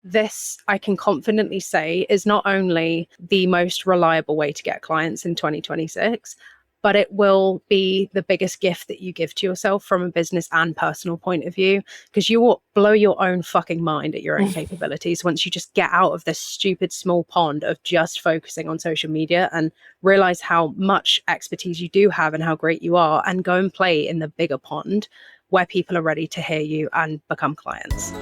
this, I can confidently say, is not only the most reliable way to get clients in 2026, but it will be the biggest gift that you give to yourself from a business and personal point of view, because you will blow your own fucking mind at your own capabilities once you just get out of this stupid small pond of just focusing on social media and realize how much expertise you do have and how great you are, and go and play in the bigger pond where people are ready to hear you and become clients.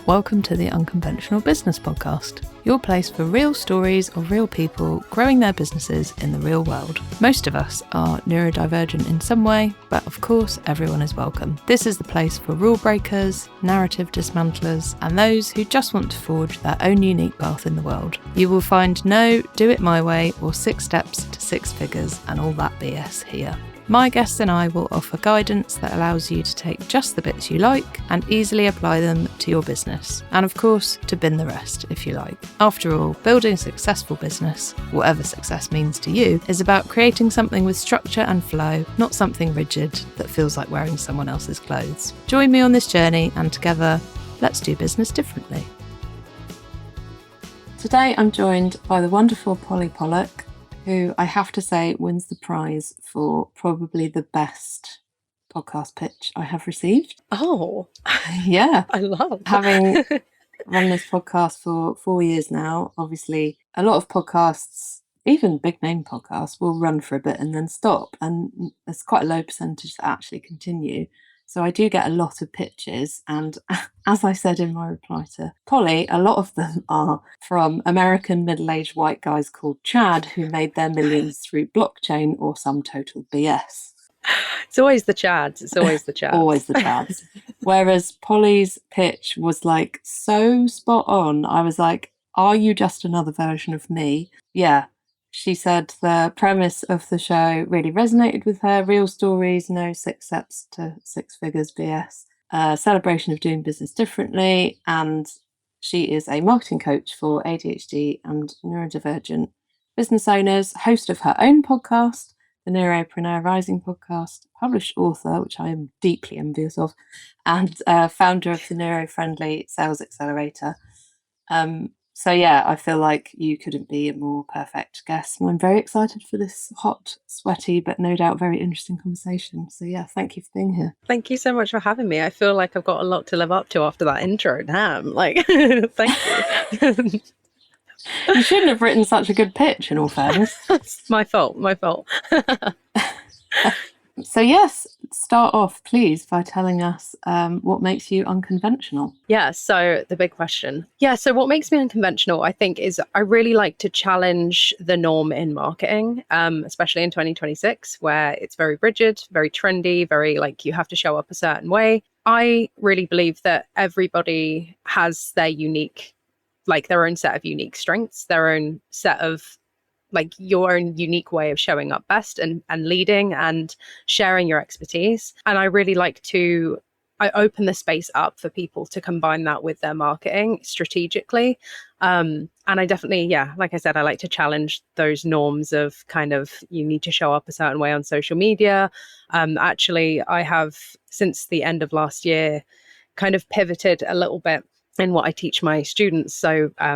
Welcome to the Unconventional Business Podcast, your place for real stories of real people growing their businesses in the real world. Most of us are neurodivergent in some way, but of course everyone is welcome. This is the place for rule breakers, narrative dismantlers, and those who just want to forge their own unique path in the world. You will find no do it my way or 6 steps to 6 figures and all that BS here. My guests and I will offer guidance that allows you to take just the bits you like and easily apply them to your business. And of course, to bin the rest if you like. After all, building a successful business, whatever success means to you, is about creating something with structure and flow, not something rigid that feels like wearing someone else's clothes. Join me on this journey and together, let's do business differently. Today I'm joined by the wonderful Polly Pollock, who I have to say wins the prize for probably the best podcast pitch I have received. Oh, yeah. I love having run this podcast for 4 years now. Obviously, a lot of podcasts, even big name podcasts, will run for a bit and then stop. And there's quite a low percentage that actually continue. So I do get a lot of pitches, and as I said in my reply to Polly, a lot of them are from American middle-aged white guys called Chad who made their millions through blockchain or some total BS. It's always the Chads. It's always the Chads. Always the Chads. Whereas Polly's pitch was like so spot on. I was like, are you just another version of me? Yeah. She said the premise of the show really resonated with her. Real stories, no 6 steps to 6 figures BS. Celebration of doing business differently. And she is a marketing coach for ADHD and neurodivergent business owners, host of her own podcast, the Neuropreneur Rising podcast, published author, which I am deeply envious of, and founder of the Neuro-Friendly Sales Accelerator. So yeah, I feel like you couldn't be a more perfect guest. And I'm very excited for this hot, sweaty, but no doubt very interesting conversation. So yeah, thank you for being here. Thank you so much for having me. I feel like I've got a lot to live up to after that intro. Damn, like, thank you. You shouldn't have written such a good pitch, in all fairness. It's my fault. So yes, start off, please, by telling us what makes you unconventional. Yeah, so the big question. Yeah, so what makes me unconventional, I think, is I really like to challenge the norm in marketing, especially in 2026, where it's very rigid, very trendy, very like you have to show up a certain way. I really believe that everybody has their unique, like their own set of unique strengths, their own set of like your own unique way of showing up best and leading and sharing your expertise. And I really like to, I open the space up for people to combine that with their marketing strategically. And I definitely, yeah, like I said, I like to challenge those norms of kind of, you need to show up a certain way on social media. Actually, I have, since the end of last year, kind of pivoted a little bit in what I teach my students. So, I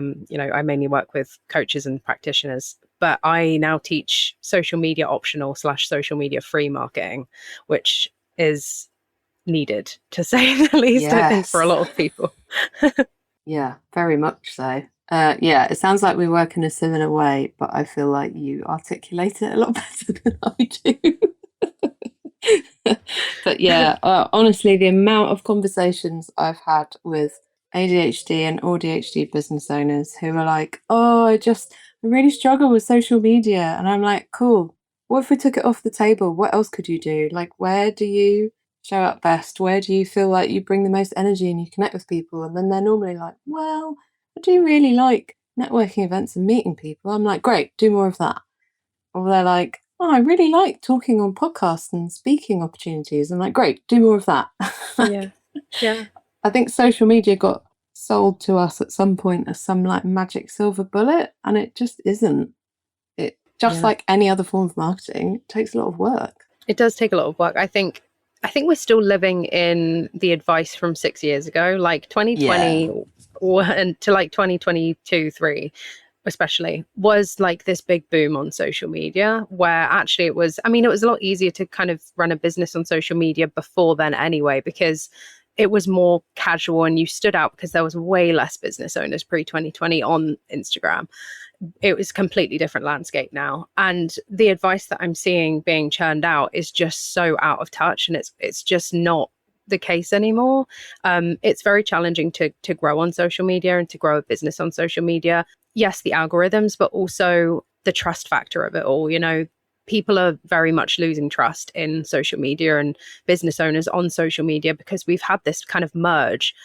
mainly work with coaches and practitioners, but I now teach social media optional / social media free marketing, which is needed, to say the least, yes. I think, for a lot of people. Yeah, very much so. Yeah, it sounds like we work in a similar way, but I feel like you articulate it a lot better than I do. But yeah, honestly, the amount of conversations I've had with ADHD and ADHD business owners who are like, oh, I really struggle with social media. And I'm like, cool. What if we took it off the table? What else could you do? Like, where do you show up best? Where do you feel like you bring the most energy and you connect with people? And then they're normally like, well, I do really like networking events and meeting people. I'm like, great, do more of that. Or they're like, oh, I really like talking on podcasts and speaking opportunities. I'm like, great, do more of that. Yeah. I think social media got sold to us at some point as some like magic silver bullet, and it just isn't. It just like any other form of marketing, it takes a lot of work. It does take a lot of work. I think I think we're still living in the advice from 6 years ago, like 2020 Yeah. and to like 2022, 3 especially, was like this big boom on social media, where actually it was, I mean, it was a lot easier to kind of run a business on social media before then anyway, because it was more casual and you stood out because there was way less business owners pre 2020 on Instagram. It was a completely different landscape now, and the advice that I'm seeing being churned out is just so out of touch, and it's just not the case anymore. It's very challenging to grow on social media and to grow a business on social media. Yes, the algorithms, but also the trust factor of it all. You know, people are very much losing trust in social media and business owners on social media because we've had this kind of merge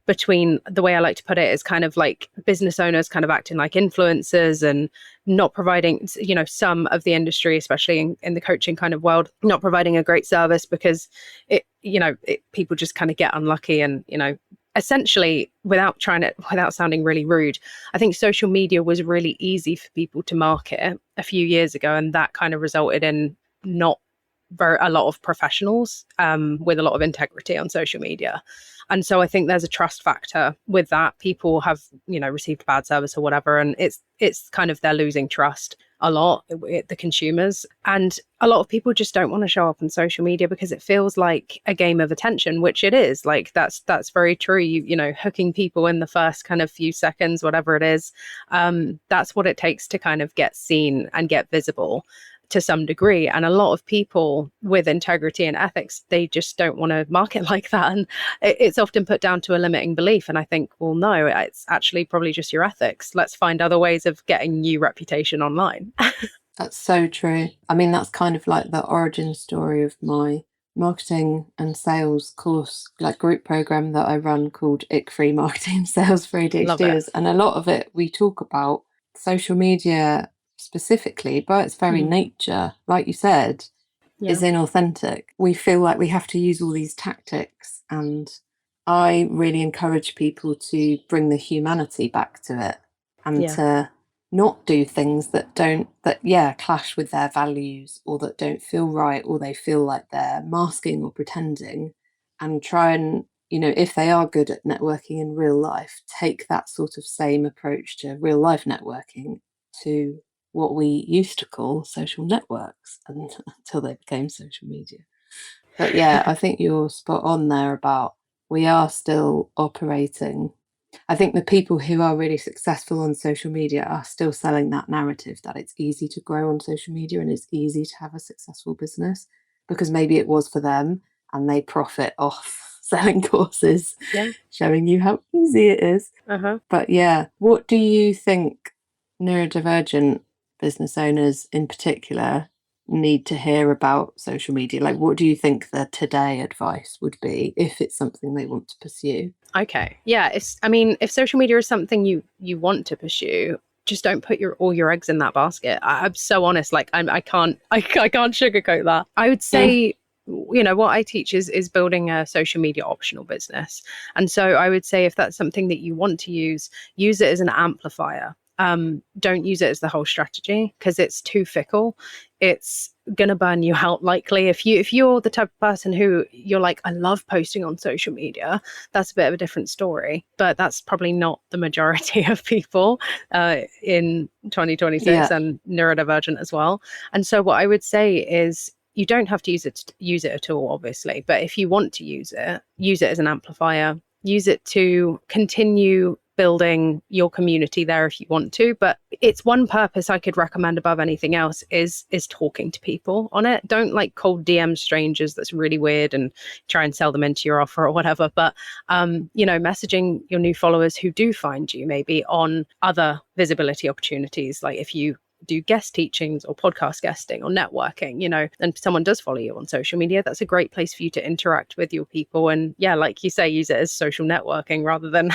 between, the way I like to put it is kind of like business owners kind of acting like influencers and not providing, you know, some of the industry, especially in the coaching kind of world, not providing a great service because it, you know, people just kind of get unlucky. And, you know, essentially, without sounding really rude, I think social media was really easy for people to market a few years ago, and that kind of resulted in not a lot of professionals with a lot of integrity on social media. And so I think there's a trust factor with that. People have, you know, received bad service or whatever, and it's kind of, they're losing trust a lot, the consumers. And a lot of people just don't want to show up on social media because it feels like a game of attention, which it is. Like that's very true. You know, hooking people in the first kind of few seconds, whatever it is, that's what it takes to kind of get seen and get visible to some degree. And a lot of people with integrity and ethics, they just don't want to market like that. And it's often put down to a limiting belief. And I think, well, no, it's actually probably just your ethics. Let's find other ways of getting new reputation online. That's so true. I mean, that's kind of like the origin story of my marketing and sales course, like group program that I run called Ick Free Marketing and Sales for ADHDers. And a lot of it, we talk about social media specifically by its very nature, like you said, is inauthentic. We feel like we have to use all these tactics, and I really encourage people to bring the humanity back to it and to not do things that clash with their values or that don't feel right, or they feel like they're masking or pretending, and try and, you know, if they are good at networking in real life, take that sort of same approach to real life networking, to what we used to call social networks until they became social media. But yeah, I think you're spot on there about, we are still operating. I think the people who are really successful on social media are still selling that narrative that it's easy to grow on social media and it's easy to have a successful business, because maybe it was for them and they profit off selling courses, showing you how easy it is. But yeah, what do you think neurodivergent business owners in particular need to hear about social media? Like, what do you think the today advice would be if it's something they want to pursue? Okay. Yeah. If social media is something you want to pursue, just don't put all your eggs in that basket. I'm so honest. Like I can't sugarcoat that. I would say, you know, what I teach is building a social media optional business. And so I would say, if that's something that you want to use it as an amplifier. Don't use it as the whole strategy, because it's too fickle. It's gonna burn you out likely. If you're the type of person who you're like, I love posting on social media, that's a bit of a different story. But that's probably not the majority of people in 2026 and neurodivergent as well. And so what I would say is, you don't have to use it at all, obviously. But if you want to use it as an amplifier. Use it to continue building your community there if you want to. But it's one purpose I could recommend above anything else is talking to people on it. Don't like cold DM strangers. That's really weird, and try and sell them into your offer or whatever. But you know, messaging your new followers who do find you maybe on other visibility opportunities, like if you do guest teachings or podcast guesting or networking, you know, and someone does follow you on social media, that's a great place for you to interact with your people. And yeah, like you say, use it as social networking rather than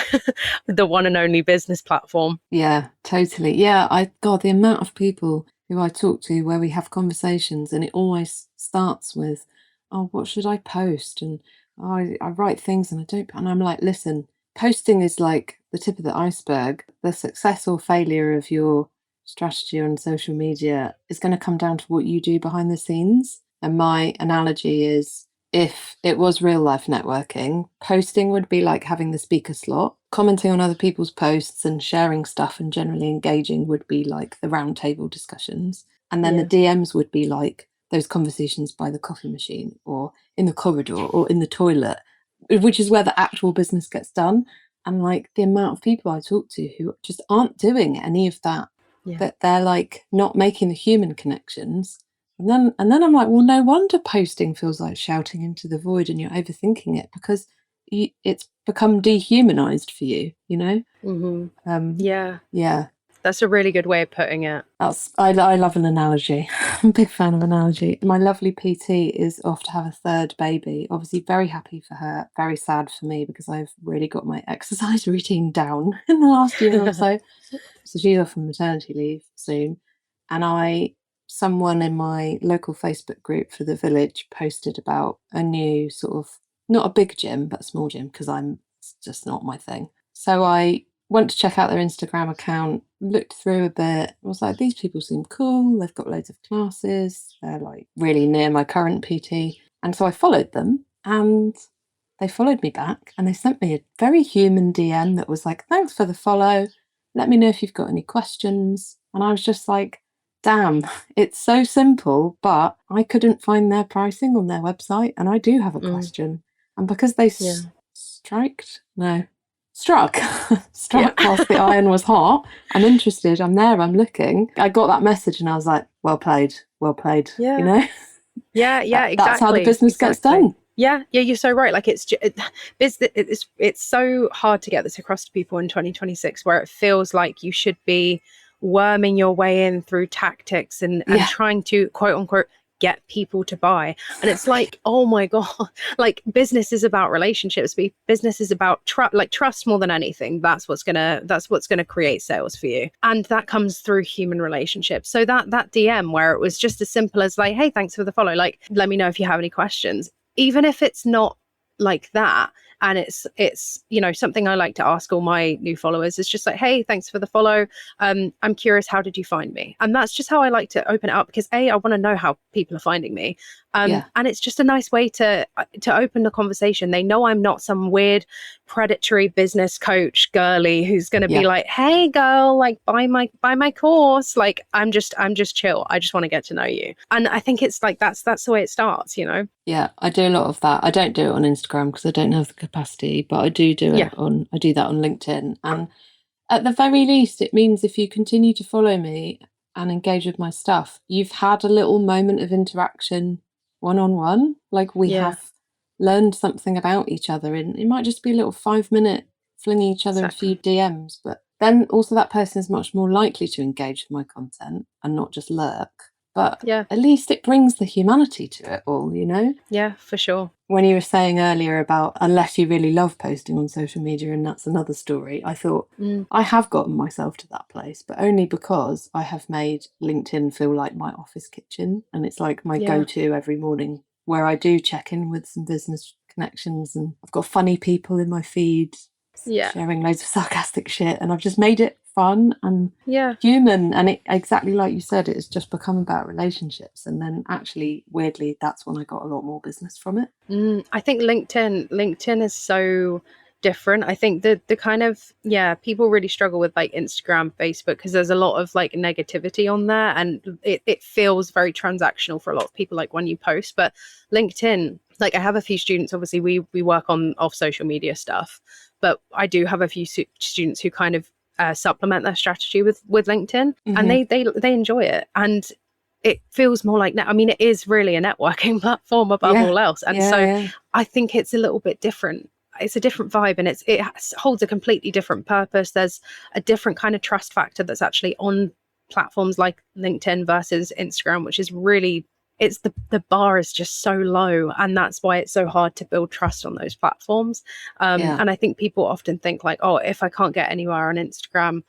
the one and only business platform. Yeah, totally. Yeah, the amount of people who I talk to where we have conversations and it always starts with, oh, what should I post? And I write things and I'm like, listen, posting is like the tip of the iceberg. The success or failure of your strategy on social media is going to come down to what you do behind the scenes. And my analogy is, if it was real life networking, posting would be like having the speaker slot. Commenting on other people's posts and sharing stuff and generally engaging would be like the roundtable discussions. And then the DMs would be like those conversations by the coffee machine or in the corridor or in the toilet, which is where the actual business gets done. And like the amount of people I talk to who just aren't doing any of that, that they're like not making the human connections. And then I'm like, well, no wonder posting feels like shouting into the void and you're overthinking it, because it's become dehumanized for you, you know? Yeah. That's a really good way of putting it. I love an analogy. I'm a big fan of analogy. My lovely PT is off to have a third baby. Obviously very happy for her, very sad for me because I've really got my exercise routine down in the last year or so. So she's off on maternity leave soon. And someone in my local Facebook group for the village posted about a new sort of, not a big gym, but a small gym, because it's just not my thing. So I went to check out their Instagram account, looked through a bit, was like, these people seem cool, they've got loads of classes, they're like really near my current PT. And so I followed them, and they followed me back, and they sent me a very human DM that was like, thanks for the follow, let me know if you've got any questions. And I was just like, damn, it's so simple, but I couldn't find their pricing on their website, and I do have a question. And because they struck whilst the iron was hot, I'm interested, I'm there, I'm looking. I got that message and I was like, well played, you know? Exactly. That's how the business gets done. Yeah, you're so right. Like it's so hard to get this across to people in 2026, where it feels like you should be worming your way in through tactics and trying to quote unquote get people to buy. And it's like, oh my God, like business is about relationships. Business is about trust more than anything. That's what's gonna create sales for you. And that comes through human relationships. So that DM where it was just as simple as like, hey, thanks for the follow. Like, let me know if you have any questions. Even if it's not like that, and it's something I like to ask all my new followers, is just like, hey, thanks for the follow, I'm curious, how did you find me? And that's just how I like to open it up, because I want to know how people are finding me, and it's just a nice way to open the conversation. They know I'm not some weird predatory business coach girly who's going to be like, hey girl, like buy my course. Like I'm just chill, I just want to get to know you. And I think it's like that's the way it starts, Yeah, I do a lot of that. I don't do it on Instagram because I don't have the capacity, but I do it I do that on LinkedIn. And at the very least, it means if you continue to follow me and engage with my stuff, you've had a little moment of interaction one-on-one. Like we have learned something about each other, and it might just be a little 5-minute flinging each other a few DMs, but then also that person is much more likely to engage with my content and not just lurk. But at least it brings the humanity to it all, Yeah, for sure. When you were saying earlier about unless you really love posting on social media, and that's another story, I thought I have gotten myself to that place, but only because I have made LinkedIn feel like my office kitchen, and it's like my go-to every morning, where I do check in with some business connections, and I've got funny people in my feed sharing loads of sarcastic shit, and I've just made it fun and human, and it, exactly like you said, it's just become about relationships. And then actually weirdly, that's when I got a lot more business from it. I think LinkedIn is so different. I think the kind of people really struggle with like Instagram, Facebook, because there's a lot of like negativity on there, and it feels very transactional for a lot of people, like when you post. But LinkedIn, like I have a few students, obviously we work on off social media stuff, but I do have a few students who kind of supplement their strategy with LinkedIn, and they enjoy it, and it feels more like, I mean, it is really a networking platform above all else, and I think it's a little bit different. It's a different vibe, and it holds a completely different purpose. There's a different kind of trust factor that's actually on platforms like LinkedIn versus Instagram, which is really, it's the bar is just so low, and that's why it's so hard to build trust on those platforms. And I think people often think like, oh, if I can't get anywhere on Instagram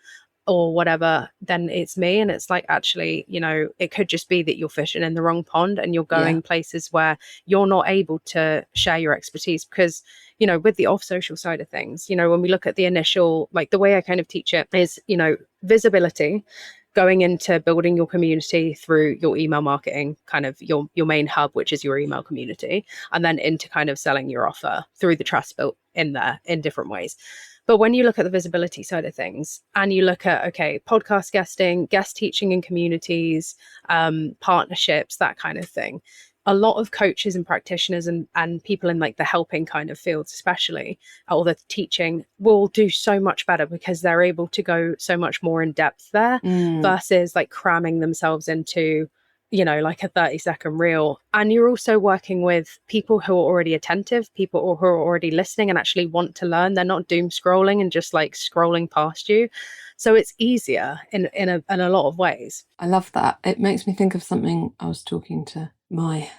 or whatever, then it's me. And it's like, actually, it could just be that you're fishing in the wrong pond, and you're going places where you're not able to share your expertise. Because with the off social side of things, when we look at the initial, like the way I kind of teach it is, visibility, going into building your community through your email marketing, kind of your main hub, which is your email community, and then into kind of selling your offer through the trust built in there in different ways. But when you look at the visibility side of things and you look at, okay, podcast guesting, guest teaching in communities, partnerships, that kind of thing, a lot of coaches and practitioners and people in like the helping kind of fields, especially, or the teaching, will do so much better because they're able to go so much more in depth there versus like cramming themselves into, you know, like a 30-second reel. And you're also working with people who are already attentive, people who are already listening and actually want to learn. They're not doom scrolling and just like scrolling past you. So it's easier in a lot of ways. I love that. It makes me think of something. I was talking to my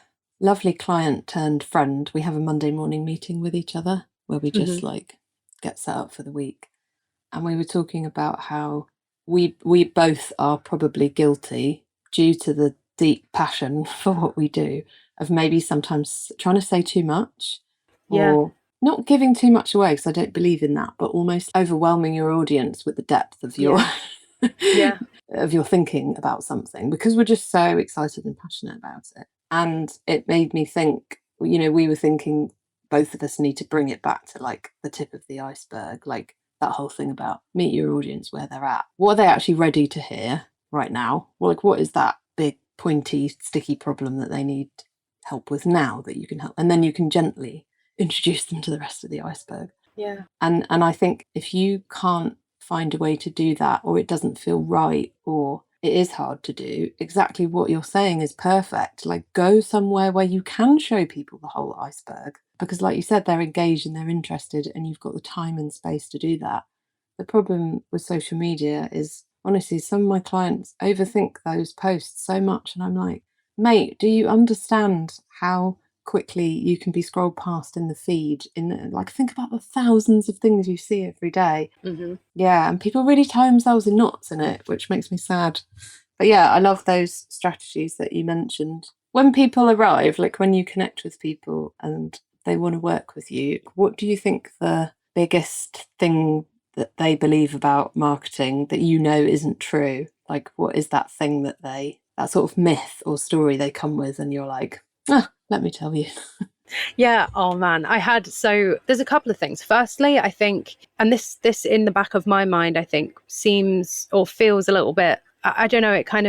lovely client turned friend. We have a Monday morning meeting with each other where we just like get set up for the week. And we were talking about how we both are probably guilty, due to the deep passion for what we do, of maybe sometimes trying to say too much or not giving too much away, because I don't believe in that, but almost overwhelming your audience with the depth of your of your thinking about something, because we're just so excited and passionate about it. And it made me think, you know, we were thinking both of us need to bring it back to like the tip of the iceberg, like that whole thing about meet your audience where they're at. What are they actually ready to hear right now? Well, like, what is that big pointy sticky problem that they need help with now that you can help, and then you can gently introduce them to the rest of the iceberg. And I think if you can't find a way to do that, or it doesn't feel right, or it is hard to do, exactly what you're saying is perfect. Like, go somewhere where you can show people the whole iceberg, because like you said, they're engaged and they're interested, and you've got the time and space to do that. The problem with social media is, honestly, some of my clients overthink those posts so much, and I'm like, mate, do you understand how quickly you can be scrolled past in the feed? In like, think about the thousands of things you see every day. And people really tie themselves in knots in it, which makes me sad. But yeah, I love those strategies that you mentioned. When people arrive, like when you connect with people and they want to work with you, what do you think the biggest thing that they believe about marketing that you know isn't true? Like, what is that thing that that sort of myth or story they come with, and you're like, let me tell you. Oh man, so there's a couple of things. Firstly, I think, and this in the back of my mind, I think seems or feels a little bit, I don't know, it kind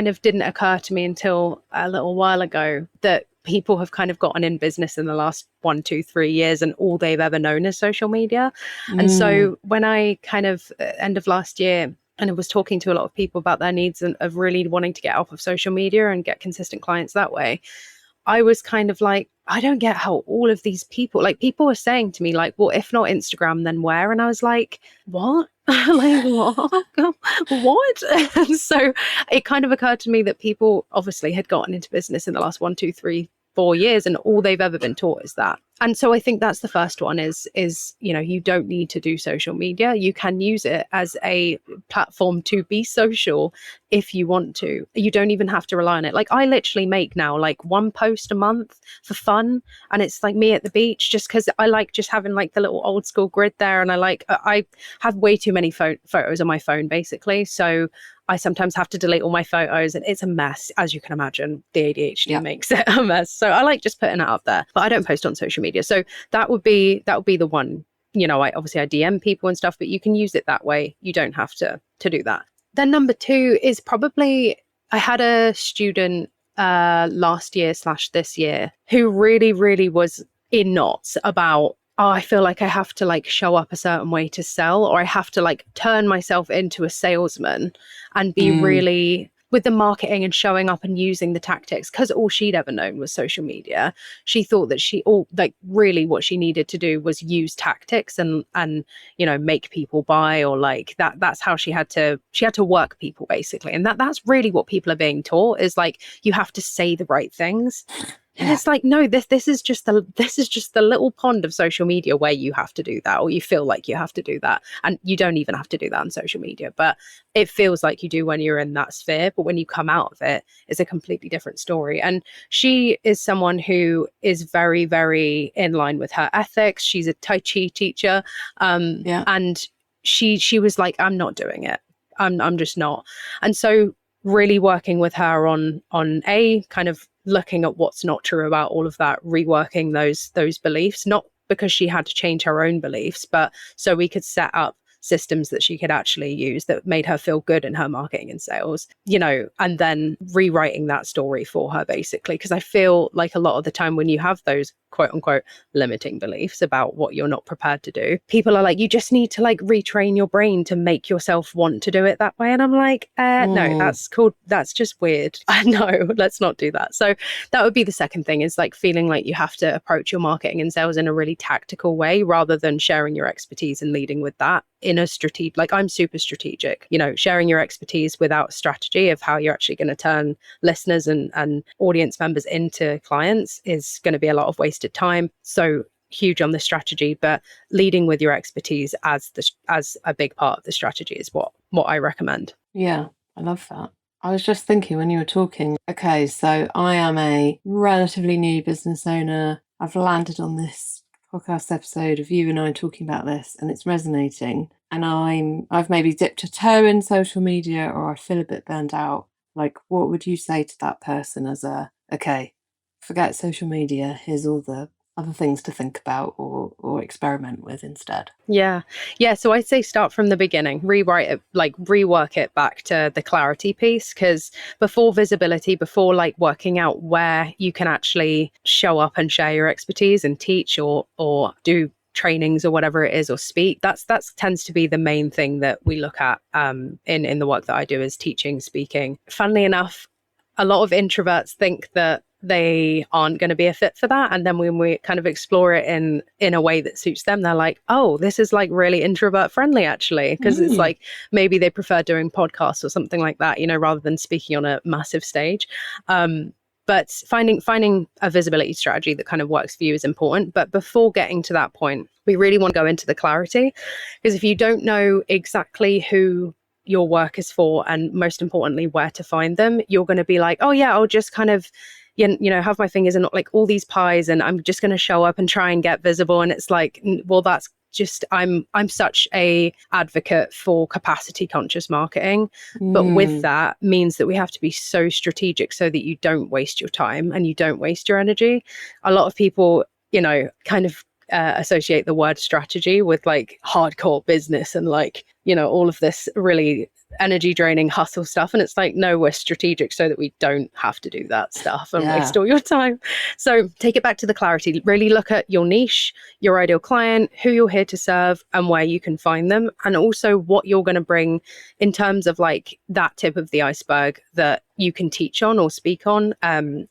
of didn't occur to me until a little while ago that people have kind of gotten in business in the last 1, 2, 3 years and all they've ever known is social media. And so when I kind of end of last year, and I was talking to a lot of people about their needs and of really wanting to get off of social media and get consistent clients that way, I was kind of like, I don't get how all of these people were saying to me, like, well, if not Instagram, then where? And I was like, what? Like, what? What? And so it kind of occurred to me that people obviously had gotten into business in the last 1, 2, 3, 4 years, and all they've ever been taught is that. And so I think that's the first one is, you know, you don't need to do social media. You can use it as a platform to be social if you want to. You don't even have to rely on it. Like, I literally make now like 1 post a month for fun, and it's like me at the beach, just because I like just having like the little old school grid there, and I have way too many photos on my phone basically, so I sometimes have to delete all my photos, and it's a mess, as you can imagine. The ADHD makes it a mess. So I like just putting it up there, but I don't post on social media. So that would be the one. You know, I DM people and stuff, but you can use it that way. You don't have to do that. Then number 2 is probably, I had a student last year / this year who really, really was in knots about, I feel like I have to like show up a certain way to sell, or I have to like turn myself into a salesman and be really with the marketing and showing up and using the tactics, because all she'd ever known was social media. She thought that really what she needed to do was use tactics and you know, make people buy, or like that's how she had to work people basically. And that's really what people are being taught, is like, you have to say the right things. And it's like, no, this is just the little pond of social media where you have to do that, or you feel like you have to do that. And you don't even have to do that on social media, but it feels like you do when you're in that sphere. But when you come out of it, it's a completely different story. And she is someone who is very, very in line with her ethics. She's a Tai Chi teacher. And she was like, I'm not doing it. I'm just not. And so really working with her on a kind of looking at what's not true about all of that, reworking those beliefs, not because she had to change her own beliefs, but so we could set up systems that she could actually use that made her feel good in her marketing and sales, and then rewriting that story for her, basically. Because I feel like a lot of the time when you have those quote unquote limiting beliefs about what you're not prepared to do, people are like, you just need to like retrain your brain to make yourself want to do it that way. And I'm like, no, that's just weird. No, let's not do that. So that would be the second thing, is like feeling like you have to approach your marketing and sales in a really tactical way rather than sharing your expertise and leading with that in a strategic, like I'm super strategic, sharing your expertise without strategy of how you're actually going to turn listeners and audience members into clients is going to be a lot of wasted time. So huge on the strategy, but leading with your expertise as a big part of the strategy is what I recommend. Yeah, I love that. I was just thinking when you were talking, okay, so I am a relatively new business owner. I've landed on this podcast episode of you and I talking about this, and it's resonating. And I've maybe dipped a toe in social media, or I feel a bit burned out. Like, what would you say to that person as okay, forget social media, here's all the other things to think about or experiment with instead? Yeah. So I'd say start from the beginning, rewrite it, like rework it back to the clarity piece. Because before visibility, before like working out where you can actually show up and share your expertise and teach or do trainings or whatever it is, or speak, that's tends to be the main thing that we look at in the work that I do, is teaching, speaking. Funnily enough, a lot of introverts think that they aren't going to be a fit for that, and then when we kind of explore it in a way that suits them, they're like, oh, this is like really introvert friendly actually, because it's like maybe they prefer doing podcasts or something like that, rather than speaking on a massive stage. But finding a visibility strategy that kind of works for you is important. But before getting to that point, we really want to go into the clarity, because if you don't know exactly who your work is for, and most importantly where to find them, you're going to be like, oh yeah, I'll just kind of have my fingers in like all these pies, and I'm just going to show up and try and get visible. And it's like, well, that's just, I'm such a advocate for capacity conscious marketing, but with that means that we have to be so strategic so that you don't waste your time and you don't waste your energy. A lot of people kind of associate the word strategy with like hardcore business and like all of this really energy draining hustle stuff, and it's like, no, we're strategic so that we don't have to do that stuff and waste all your time. So take it back to the clarity, really look at your niche, your ideal client, who you're here to serve and where you can find them, and also what you're going to bring in terms of like that tip of the iceberg that you can teach on or speak on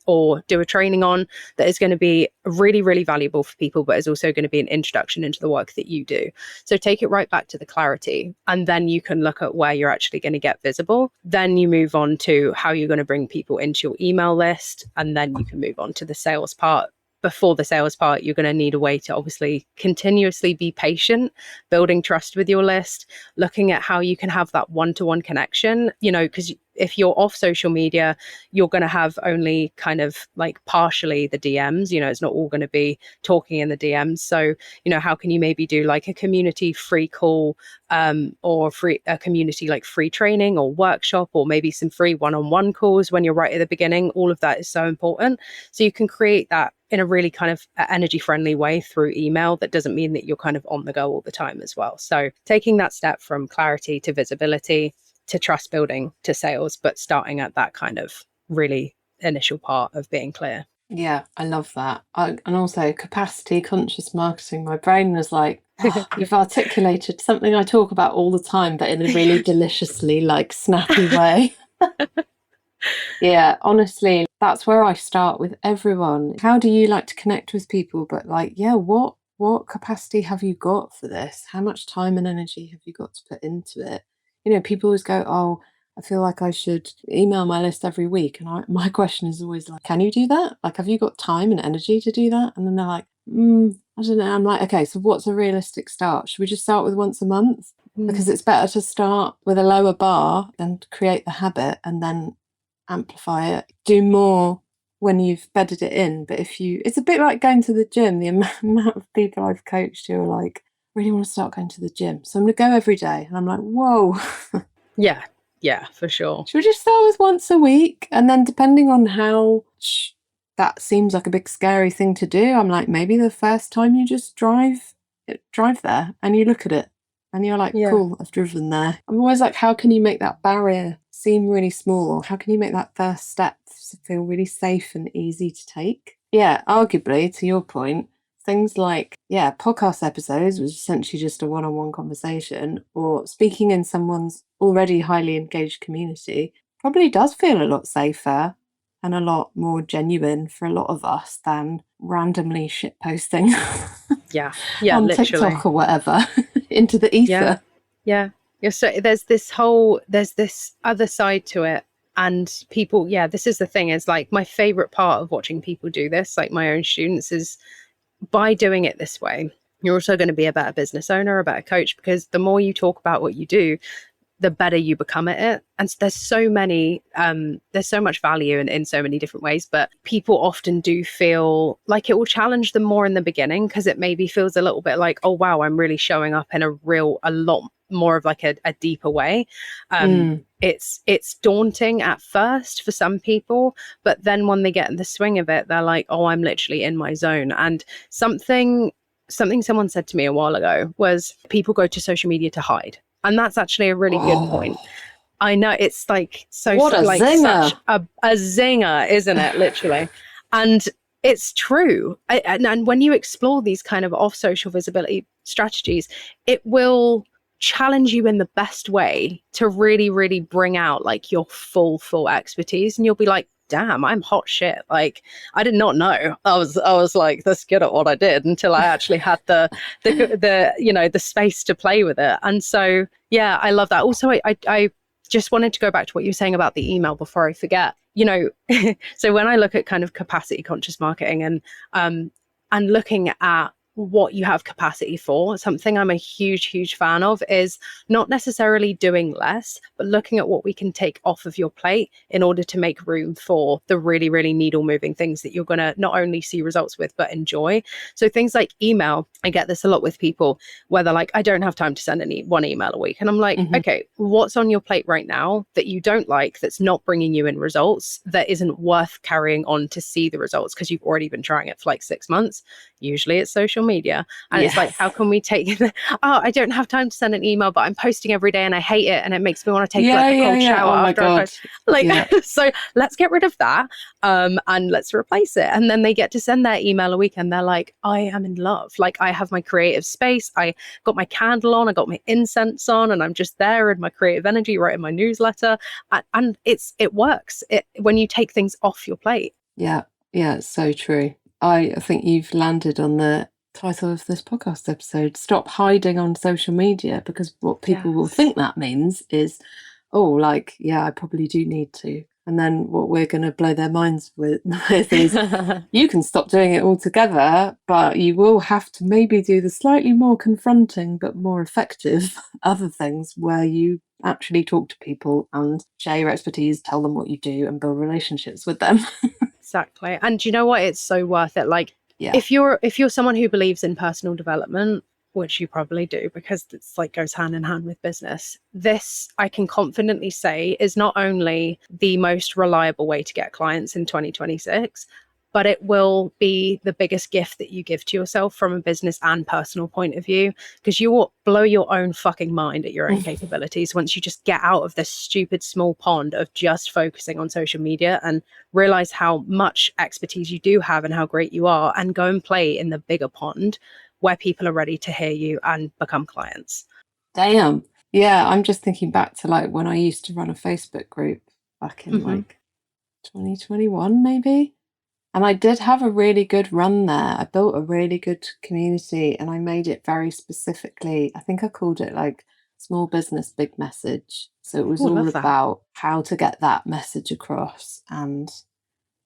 or do a training on, that is going to be really, really valuable for people, but is also going to be an introduction into the work that you do. So take it right back to the clarity, and then you can look at where you're actually going to get visible. Then you move on to how you're going to bring people into your email list, and then you can move on to the sales part. Before the sales part, you're going to need a way to obviously continuously be patient, building trust with your list, looking at how you can have that one-to-one connection, because if you're off social media, you're going to have only kind of like partially the DMs, it's not all going to be talking in the DMs. So, how can you maybe do like a community free call or a community like free training or workshop, or maybe some free one-on-one calls when you're right at the beginning? All of that is so important. So you can create that in a really kind of energy friendly way through email. That doesn't mean that you're kind of on the go all the time as well. So taking that step from clarity to visibility to trust building to sales, but starting at that kind of really initial part of being clear. Yeah, I love that. And also capacity conscious marketing. My brain was like, oh, you've articulated something I talk about all the time, but in a really deliciously like snappy way. Yeah, honestly, that's where I start with everyone. How do you like to connect with people? But like, yeah, what capacity have you got for this? How much time and energy have you got to put into it? People always go, oh, I feel like I should email my list every week. And my question is always like, can you do that? Like, have you got time and energy to do that? And then they're like, I don't know. I'm like, okay, so what's a realistic start? Should we just start with once a month? Because it's better to start with a lower bar and create the habit and then amplify it. Do more when you've bedded it in. But it's a bit like going to the gym. The amount of people I've coached who are like, really want to start going to the gym, so I'm going to go every day. And I'm like, whoa, Yeah, for sure. Should we just start with once a week? And then depending on how that seems like a big scary thing to do, I'm like, maybe the first time you just drive there and you look at it and you're like, Yeah. cool, I've driven there. I'm always like, how can you make that barrier seem really small? Or how can you make that first step feel really safe and easy to take? Yeah, arguably, to your point, things like, yeah, podcast episodes, which is essentially just a one-on-one conversation, or speaking in someone's already highly engaged community, probably does feel a lot safer and a lot more genuine for a lot of us than randomly shit posting Yeah, on literally. TikTok or whatever into the Yeah. ether. Yeah. So there's this other side to it. And people, yeah, this is the thing, is like my favorite part of watching people do this, like my own students, is by doing it this way, you're also going to be a better business owner, a better coach, because the more you talk about what you do, the better you become at it. And there's so much value in so many different ways, but people often do feel like it will challenge them more in the beginning, because it maybe feels a little bit like, oh wow, I'm really showing up in a lot more of like a deeper way. It's daunting at first for some people, but then when they get in the swing of it, they're like, oh, I'm literally in my zone. And something someone said to me a while ago was, people go to social media to hide. And that's actually a really good point. I know, it's like What a like zinger. such a zinger, isn't it? Literally. And it's true. And when you explore these kind of off social visibility strategies, it will challenge you in the best way to really, really bring out like your full expertise. And you'll be like, damn, I'm hot shit. Like, I did not know I was like this good at what I did until I actually had the the space to play with it. And so yeah, I love that. Also, I just wanted to go back to what you were saying about the email before I forget. So when I look at kind of capacity conscious marketing and looking at what you have capacity for, something I'm a huge fan of is not necessarily doing less, but looking at what we can take off of your plate in order to make room for the really, really needle moving things that you're going to not only see results with, but enjoy. So things like email, I get this a lot with people where they're like, I don't have time to send one email a week. And I'm like, okay, what's on your plate right now that you don't like, that's not bringing you in results, that isn't worth carrying on to see the results because you've already been trying it for like 6 months? Usually it's social media. And it's like, how can we take I don't have time to send an email, but I'm posting every day and I hate it and it makes me want to take a cold shower after I post. So let's get rid of that and let's replace it. And then they get to send their email a week and they're like, I am in love. Like, I have my creative space, I got my candle on, I got my incense on, and I'm just there in my creative energy writing my newsletter. And it works when you take things off your plate. Yeah, it's so true. I think you've landed on the title of this podcast episode: stop hiding on social media, because what people will think that means is, oh, like, yeah, I probably do need to. And then what we're going to blow their minds with is, you can stop doing it altogether, but you will have to maybe do the slightly more confronting but more effective other things where you actually talk to people and share your expertise, tell them what you do, and build relationships with them. Exactly. And you know what? It's so worth it. Like, if you're someone who believes in personal development, which you probably do because it's like goes hand in hand with business, this, I can confidently say, is not only the most reliable way to get clients in 2026, but it will be the biggest gift that you give to yourself from a business and personal point of view, because you will blow your own fucking mind at your own capabilities once you just get out of this stupid small pond of just focusing on social media and realize how much expertise you do have and how great you are, and go and play in the bigger pond where people are ready to hear you and become clients. Damn. Yeah, I'm just thinking back to like when I used to run a Facebook group back in like 2021 maybe. And I did have a really good run there. I built a really good community and I made it very specifically. I think I called it like small business, big message. So it was all about how to get that message across. And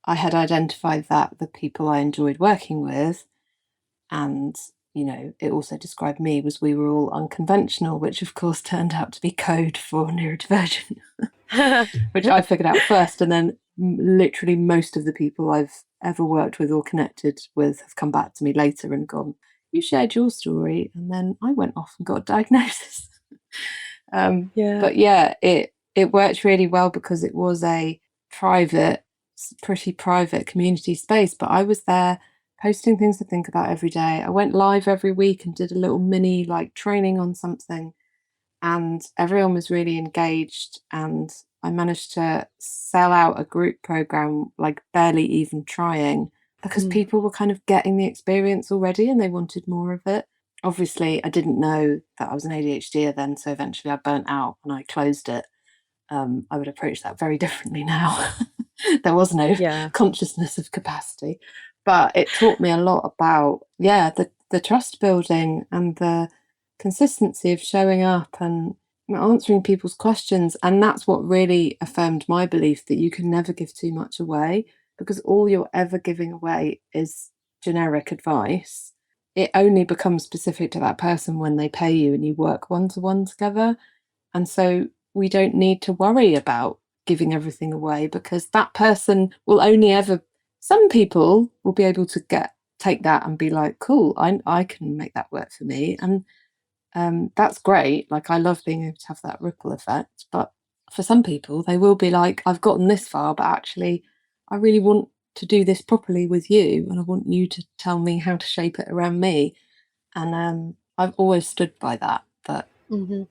I had identified that the people I enjoyed working with, and, you know, it also described me, was we were all unconventional, which of course turned out to be code for neurodivergent, which I figured out first. And then literally most of the people I've ever worked with or connected with have come back to me later and gone, you shared your story, and then I went off and got a diagnosis. But yeah, it worked really well because it was a pretty private community space. But I was there posting things to think about every day. I went live every week and did a little mini like training on something, and everyone was really engaged. And I managed to sell out a group program, like barely even trying, because people were kind of getting the experience already and they wanted more of it. Obviously, I didn't know that I was an ADHDer then, so eventually I burnt out and I closed it. I would approach that very differently now. There was no consciousness of capacity, but it taught me a lot about the trust building and the consistency of showing up and answering people's questions. And that's what really affirmed my belief that you can never give too much away, because all you're ever giving away is generic advice. It only becomes specific to that person when they pay you and you work one-to-one together. And so we don't need to worry about giving everything away, because that person will only ever, some people will be able to take that and be like, cool, I can make that work for me. And that's great. Like, I love being able to have that ripple effect. But for some people, they will be like, I've gotten this far, but actually I really want to do this properly with you, and I want you to tell me how to shape it around me. And I've always stood by that. But I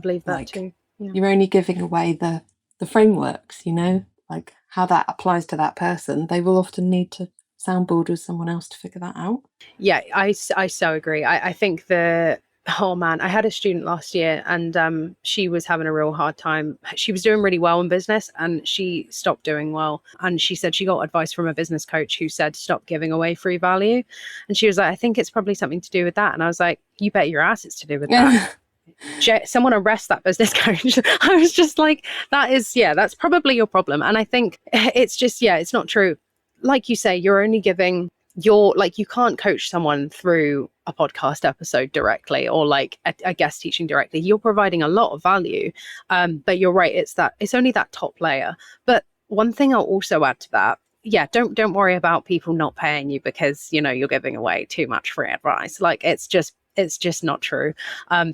believe that too. Yeah. You're only giving away the frameworks, like how that applies to that person. They will often need to soundboard with someone else to figure that out. Yeah, I so agree. I think oh man, I had a student last year and she was having a real hard time. She was doing really well in business and she stopped doing well. And she said she got advice from a business coach who said, stop giving away free value. And she was like, I think it's probably something to do with that. And I was like, you bet your ass it's to do with that. Someone arrest that business coach. I was just like, that's probably your problem. And I think it's just, it's not true. Like you say, you're only giving you can't coach someone through a podcast episode directly or like a guest teaching directly. You're providing a lot of value. But you're right. It's only that top layer. But one thing I'll also add to that, don't worry about people not paying you because, you're giving away too much free advice. Like, it's just not true.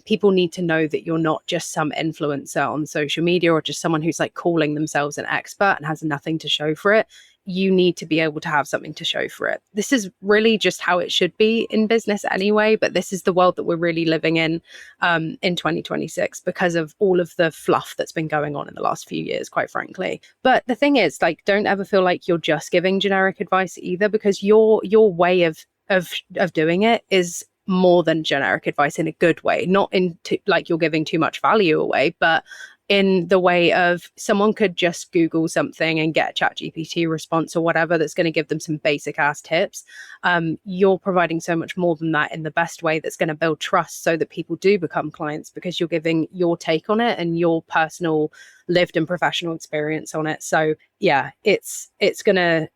People need to know that you're not just some influencer on social media or just someone who's like calling themselves an expert and has nothing to show for it. You need to be able to have something to show for it. This is really just how it should be in business anyway, but this is the world that we're really living in 2026 because of all of the fluff that's been going on in the last few years, quite frankly. But the thing is, like, don't ever feel like you're just giving generic advice either, because your way of doing it is more than generic advice in a good way, not like you're giving too much value away, but in the way of someone could just Google something and get a ChatGPT response or whatever that's going to give them some basic ass tips. You're providing so much more than that in the best way that's going to build trust so that people do become clients, because you're giving your take on it and your personal lived and professional experience on it. So yeah, it's gonna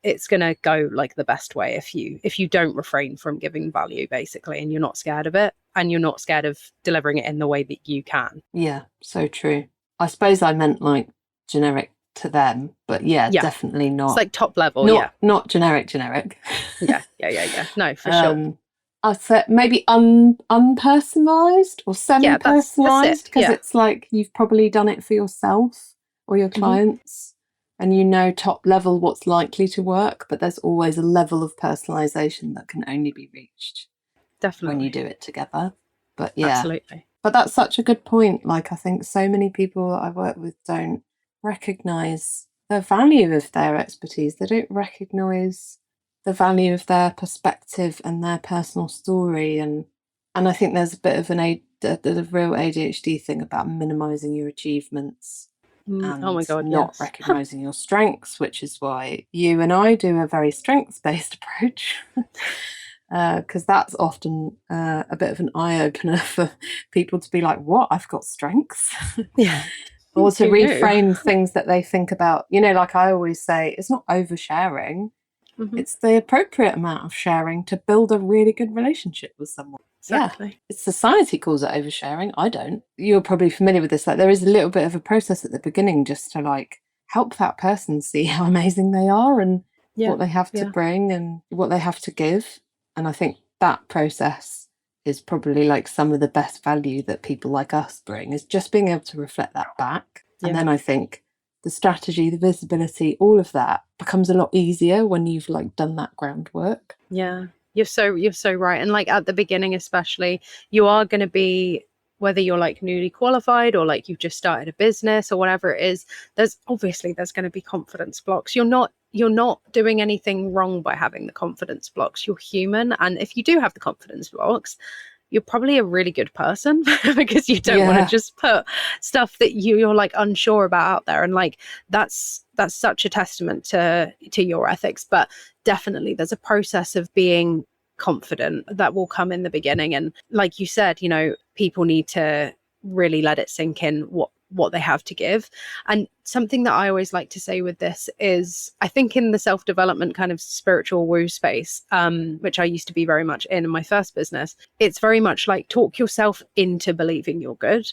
go like the best way if you don't refrain from giving value, basically, and you're not scared of it and you're not scared of delivering it in the way that you can. Yeah, so true. I suppose I meant like generic to them, but definitely not. It's like top level, not generic. Yeah. No, for sure. I'd say maybe unpersonalized or semi-personalized, because it's like you've probably done it for yourself or your clients, and top level what's likely to work, but there's always a level of personalization that can only be reached when you do it together. But absolutely. But that's such a good point. Like, I think so many people that I work with don't recognize the value of their expertise. They don't recognize the value of their perspective and their personal story. And I think there's a bit of a real ADHD thing about minimizing your achievements and not recognizing your strengths, which is why you and I do a very strengths-based approach. Because that's often a bit of an eye-opener for people to be like, what, I've got strengths? Or to reframe things that they think about. Like I always say, it's not oversharing. It's the appropriate amount of sharing to build a really good relationship with someone. Exactly. Yeah. Society calls it oversharing. I don't. You're probably familiar with this. Like, there is a little bit of a process at the beginning just to like help that person see how amazing they are and what they have to bring and what they have to give. And I think that process is probably like some of the best value that people like us bring, is just being able to reflect that back. Yeah. And then I think the strategy, the visibility, all of that becomes a lot easier when you've like done that groundwork. Yeah, you're so right. And like at the beginning, especially, you are going to be, whether you're like newly qualified or like you've just started a business or whatever it is, there's going to be confidence blocks. You're not doing anything wrong by having the confidence blocks. You're human. And if you do have the confidence blocks, you're probably a really good person because you don't want to just put stuff that you're like unsure about out there. And like that's such a testament to your ethics. But definitely there's a process of being confident that will come in the beginning. And like you said, you know, people need to really let it sink in what they have to give. And something that I always like to say with this is, I think in the self-development kind of spiritual woo space, which I used to be very much in my first business, it's very much like talk yourself into believing you're good.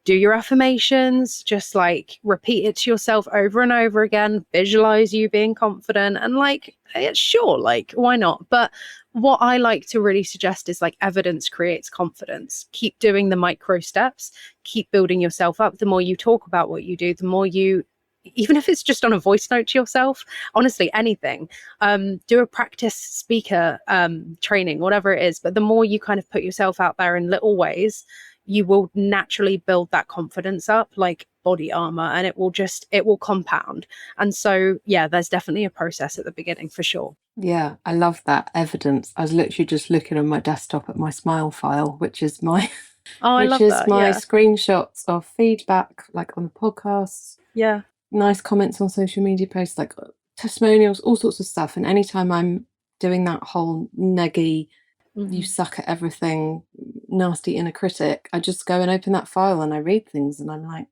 Do your affirmations, just like repeat it to yourself over and over again, visualize you being confident, and like, sure, like why not? But what I like to really suggest is like evidence creates confidence. Keep doing the micro steps, keep building yourself up. The more you talk about what you do, the more you, even if it's just on a voice note to yourself, honestly, anything, do a practice speaker training, whatever it is. But the more you kind of put yourself out there in little ways, you will naturally build that confidence up like body armor, and it will compound. And so, yeah, there's definitely a process at the beginning for sure. Yeah, I love that evidence. I was literally just looking on my desktop at my smile file, which is my screenshots of feedback, like on the podcasts. Yeah. Nice comments on social media posts, like testimonials, all sorts of stuff. And anytime I'm doing that whole neggy, you suck at everything, nasty inner critic, I just go and open that file and I read things and I'm like,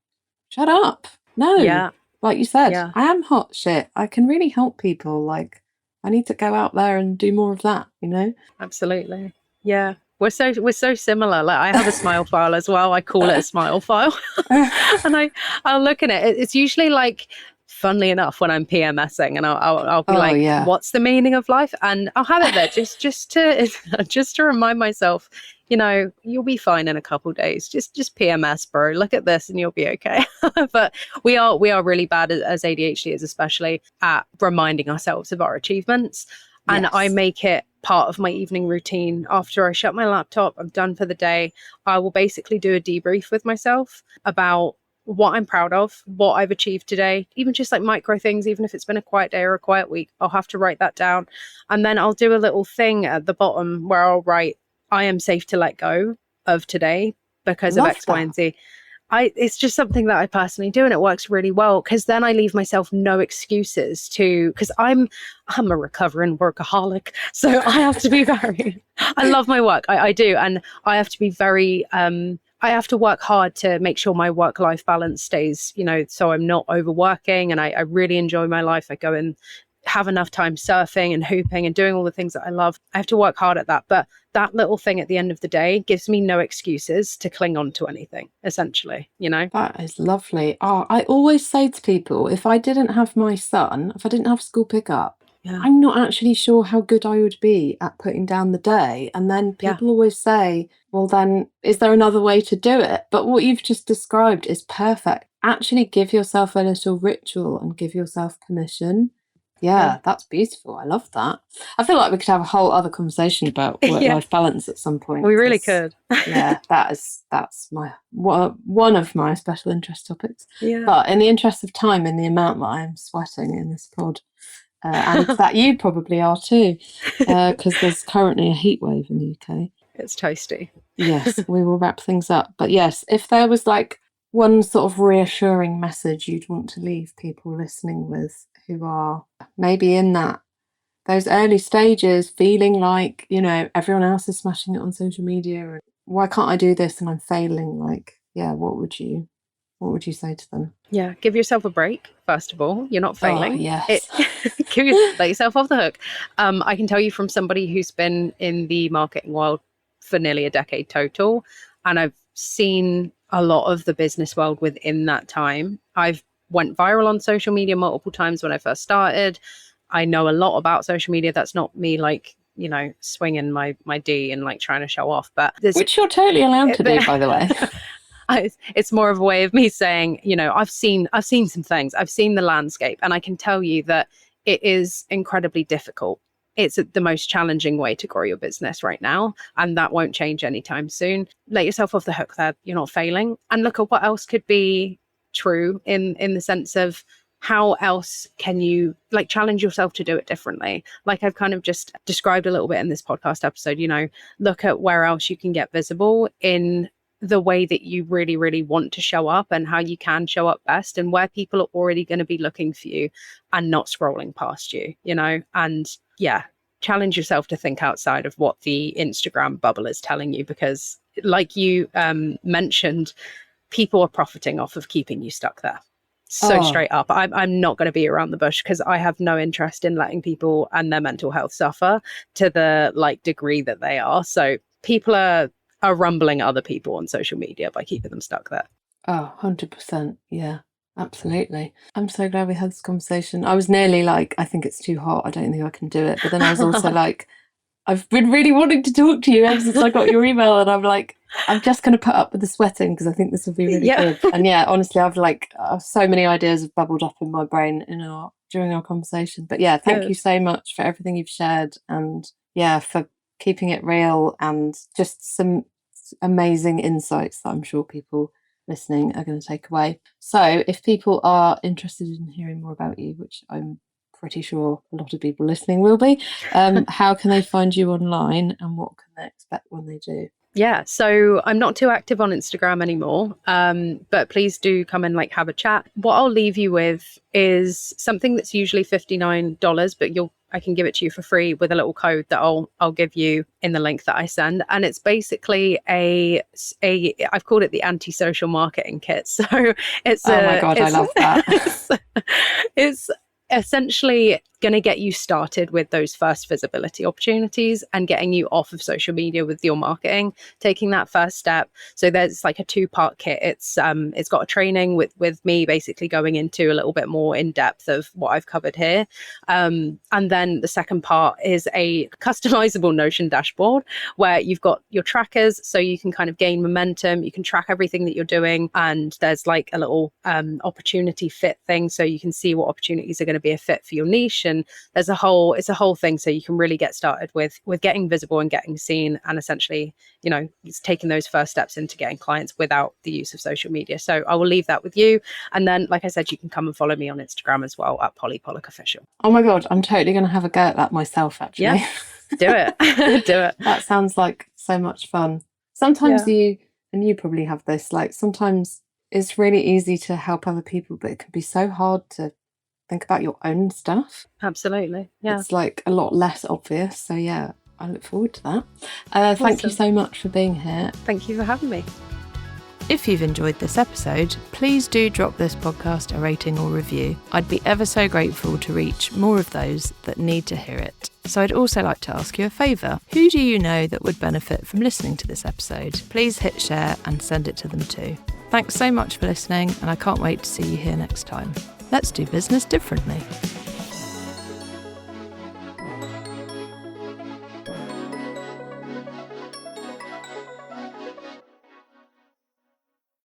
shut up. No. Yeah. Like you said, I am hot shit. I can really help people. Like, I need to go out there and do more of that, you know? Absolutely. Yeah. We're so similar. Like I have a smile file as well. I call it a smile file. And I'll look at it. It's usually like, funnily enough, when I'm PMSing, and I'll be what's the meaning of life? And I'll have it there just to remind myself, you know, you'll be fine in a couple of days. Just PMS, bro. Look at this and you'll be okay. But we are really bad as ADHDers, especially at reminding ourselves of our achievements. And I make it part of my evening routine. After I shut my laptop, I'm done for the day, I will basically do a debrief with myself about what I'm proud of, what I've achieved today, even just like micro things, even if it's been a quiet day or a quiet week, I'll have to write that down. And then I'll do a little thing at the bottom where I'll write, I am safe to let go of today because of X, Y, and Z. It's just something that I personally do, and it works really well because then I leave myself no excuses because I'm a recovering workaholic. So I have to be I love my work. I do. And I have to be very, I have to work hard to make sure my work-life balance stays, you know, so I'm not overworking, and I really enjoy my life. I go and have enough time surfing and hooping and doing all the things that I love. I have to work hard at that. But that little thing at the end of the day gives me no excuses to cling on to anything, essentially, you know? That is lovely. Oh, I always say to people, if I didn't have my son, if I didn't have school pickup, I'm not actually sure how good I would be at putting down the day. And then people always say, well, then is there another way to do it? But what you've just described is perfect. Actually give yourself a little ritual and give yourself permission. Yeah, that's beautiful. I love that. I feel like we could have a whole other conversation about work-life balance at some point. We really could. Yeah, that's my one of my special interest topics. Yeah. But in the interest of time and the amount that I am sweating in this pod, and that you probably are too, because there's currently a heat wave in the UK. It's toasty. Yes, we will wrap things up. But yes, if there was like one sort of reassuring message you'd want to leave people listening with who are maybe in those early stages, feeling like, you know, everyone else is smashing it on social media, and why can't I do this and I'm failing? Like, yeah, what would you say to them? Yeah, give yourself a break, first of all. You're not failing. Oh, yes. Let yourself off the hook. I can tell you from somebody who's been in the marketing world for nearly a decade total, and I've seen a lot of the business world within that time. I've went viral on social media multiple times when I first started. I know a lot about social media. That's not me like swinging my D and like trying to show off. But which you're totally allowed to do, by the way. It's more of a way of me saying, I've seen some things, I've seen the landscape, and I can tell you that it is incredibly difficult. It's the most challenging way to grow your business right now, and that won't change anytime soon. Let yourself off the hook there. You're not failing, and look at what else could be true in the sense of how else can you like challenge yourself to do it differently. Like I've kind of just described a little bit in this podcast episode, look at where else you can get visible in the way that you really, really want to show up, and how you can show up best, and where people are already going to be looking for you and not scrolling past you, and challenge yourself to think outside of what the Instagram bubble is telling you, because like you mentioned, people are profiting off of keeping you stuck there. So straight up, I'm not going to be around the bush, because I have no interest in letting people and their mental health suffer to the like degree that they are. So people are rumbling other people on social media by keeping them stuck there. 100%. Yeah, absolutely. I'm so glad we had this conversation. I was nearly like, I think it's too hot, I don't think I can do it. But then I was also like, I've been really wanting to talk to you ever since I got your email, and I'm like, I'm just going to put up with the sweating because I think this will be really good. And honestly, I've so many ideas have bubbled up in my brain during our conversation. But thank you so much for everything you've shared, and for keeping it real, and just some amazing insights that I'm sure people listening are going to take away. So if people are interested in hearing more about you, which I'm pretty sure a lot of people listening will be, how can they find you online, and what can they expect when they do? So I'm not too active on Instagram anymore, but please do come and like have a chat. What I'll leave you with is something that's usually $59, but I can give it to you for free with a little code that I'll give you in the link that I send. And it's basically I've called it the anti-social marketing kit. So it's my God, I love that. It's essentially going to get you started with those first visibility opportunities and getting you off of social media with your marketing, taking that first step. So there's like a 2-part kit. It's got a training with me basically going into a little bit more in depth of what I've covered here. And then the second part is a customizable Notion dashboard where you've got your trackers, so you can kind of gain momentum, you can track everything that you're doing, and there's like a little opportunity fit thing, so you can see what opportunities are going to be a fit for your niche. And it's a whole thing, so you can really get started with getting visible and getting seen, and essentially it's taking those first steps into getting clients without the use of social media. So I will leave that with you, and then like I said, you can come and follow me on Instagram as well at Polly Pollock Official. Oh my God, I'm totally going to have a go at that myself, actually. Do it. Do it. That sounds like so much fun. Sometimes you probably have this, like sometimes it's really easy to help other people, but it can be so hard to think about your own stuff. Absolutely. Yeah. It's like a lot less obvious. So I look forward to that. Thank you so much for being here. Thank you for having me. If you've enjoyed this episode, please do drop this podcast a rating or review. I'd be ever so grateful to reach more of those that need to hear it. So I'd also like to ask you a favour. Who do you know that would benefit from listening to this episode? Please hit share and send it to them too. Thanks so much for listening, and I can't wait to see you here next time. Let's do business differently.